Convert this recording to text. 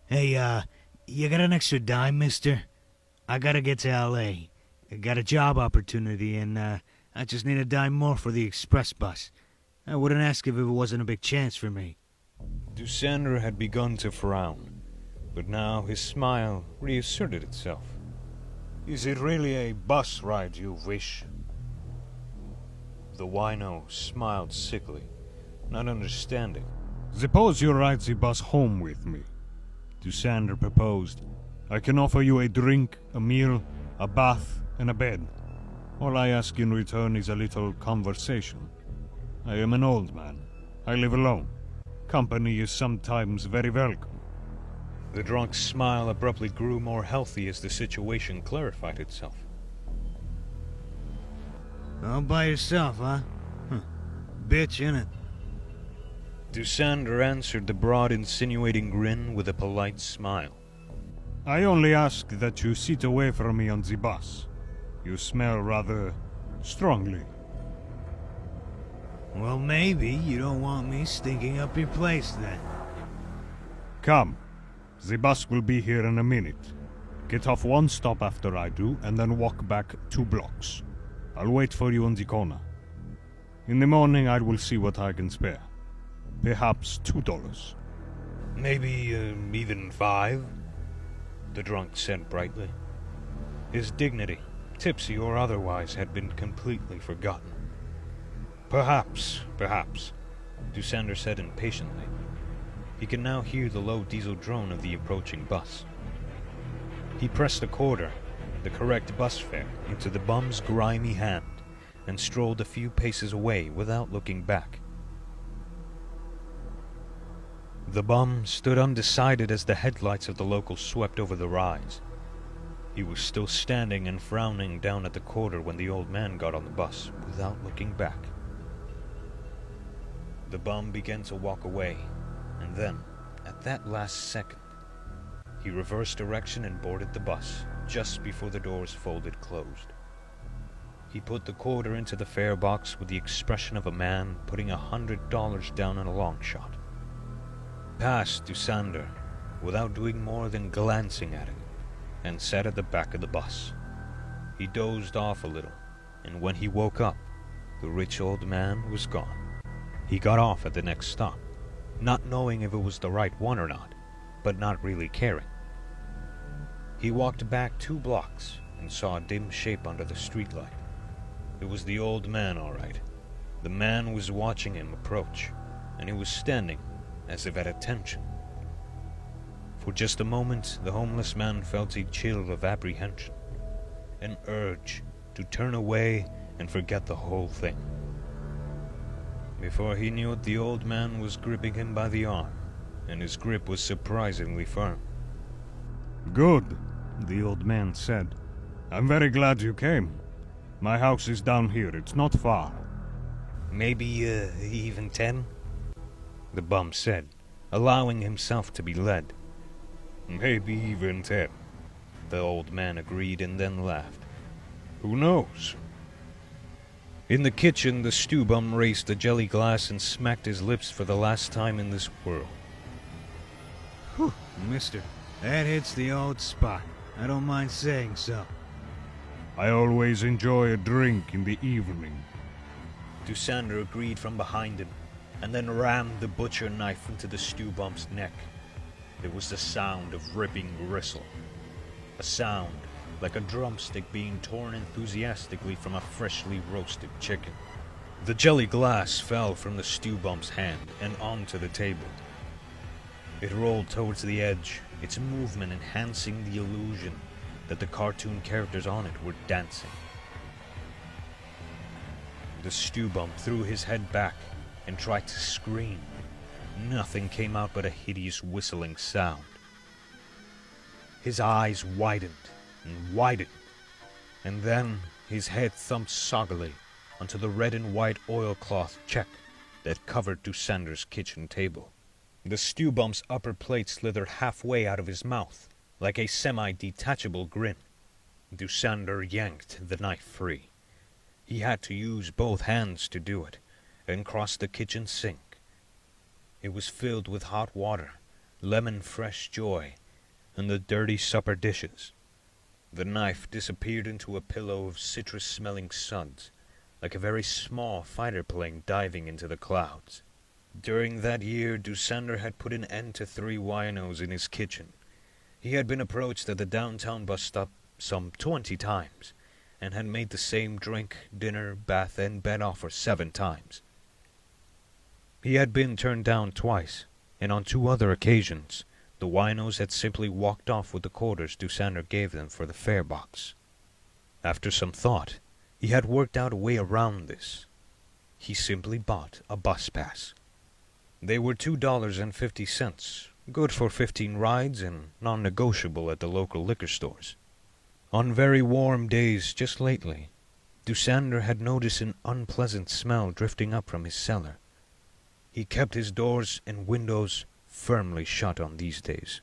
Hey, you got an extra dime, mister? I gotta get to L.A. I got a job opportunity, and, I just need a dime more for the express bus. I wouldn't ask if it wasn't a big chance for me. Dusander had begun to frown, but now his smile reasserted itself. Is it really a bus ride you wish? The wino smiled sickly, not understanding. Suppose you ride the bus home with me, Dusander proposed. I can offer you a drink, a meal, a bath, and a bed. All I ask in return is a little conversation. I am an old man. I live alone. Company is sometimes very welcome. The drunk's smile abruptly grew more healthy as the situation clarified itself. All by yourself, huh? Bitch, innit? Dusander answered the broad, insinuating grin with a polite smile. I only ask that you sit away from me on the bus. You smell rather strongly. Well, maybe you don't want me stinking up your place, then. Come. The bus will be here in a minute. Get off one stop after I do, and then walk back 2 blocks. I'll wait for you on the corner. In the morning I will see what I can spare. Perhaps $2. Maybe, even 5? The drunk said brightly. His dignity, tipsy or otherwise, had been completely forgotten. Perhaps, Dusander said impatiently. He could now hear the low diesel drone of the approaching bus. He pressed a quarter, the correct bus fare, into the bum's grimy hand, and strolled a few paces away without looking back. The bum stood undecided as the headlights of the local swept over the rise. He was still standing and frowning down at the quarter when the old man got on the bus, without looking back. The bum began to walk away, and then, at that last second, he reversed direction and boarded the bus, just before the doors folded closed. He put the quarter into the fare box with the expression of a man putting $100 down on a long shot. Passed Dusander, without doing more than glancing at it, and sat at the back of the bus. He dozed off a little, and when he woke up, the rich old man was gone. He got off at the next stop, not knowing if it was the right one or not, but not really caring. He walked back 2 blocks and saw a dim shape under the streetlight. It was the old man, all right. The man was watching him approach, and he was standing as if at attention. For just a moment, the homeless man felt a chill of apprehension, an urge to turn away and forget the whole thing. Before he knew it, the old man was gripping him by the arm, and his grip was surprisingly firm. Good, the old man said. I'm very glad you came. My house is down here, it's not far. Maybe, even 10? The bum said, allowing himself to be led. Maybe even 10, the old man agreed and then laughed. Who knows? In the kitchen, the stew bum raised a jelly glass and smacked his lips for the last time in this world. Whew, mister, that hits the old spot. I don't mind saying so. I always enjoy a drink in the evening. Dusander agreed from behind him, and then rammed the butcher knife into the stew bump's neck. There was the sound of ripping gristle, a sound like a drumstick being torn enthusiastically from a freshly roasted chicken. The jelly glass fell from the stew bump's hand and onto the table. It rolled towards the edge, its movement enhancing the illusion that the cartoon characters on it were dancing. The stew bump threw his head back and tried to scream. Nothing came out but a hideous whistling sound. His eyes widened and widened, and then his head thumped soggily onto the red and white oilcloth check that covered Dusander's kitchen table. The stew bump's upper plate slithered halfway out of his mouth, like a semi-detachable grin. Dusander yanked the knife free. He had to use both hands to do it, and crossed the kitchen sink. It was filled with hot water, lemon fresh joy, and the dirty supper dishes. The knife disappeared into a pillow of citrus-smelling suds, like a very small fighter plane diving into the clouds. During that year, Dusander had put an end to 3 winos in his kitchen. He had been approached at the downtown bus stop some 20 times, and had made the same drink, dinner, bath, and bed offer 7 times. He had been turned down twice, and on 2 other occasions, the winos had simply walked off with the quarters Dusander gave them for the fare box. After some thought, he had worked out a way around this. He simply bought a bus pass. They were $2.50, good for 15 rides and non-negotiable at the local liquor stores. On very warm days just lately, Dusander had noticed an unpleasant smell drifting up from his cellar. He kept his doors and windows firmly shut on these days.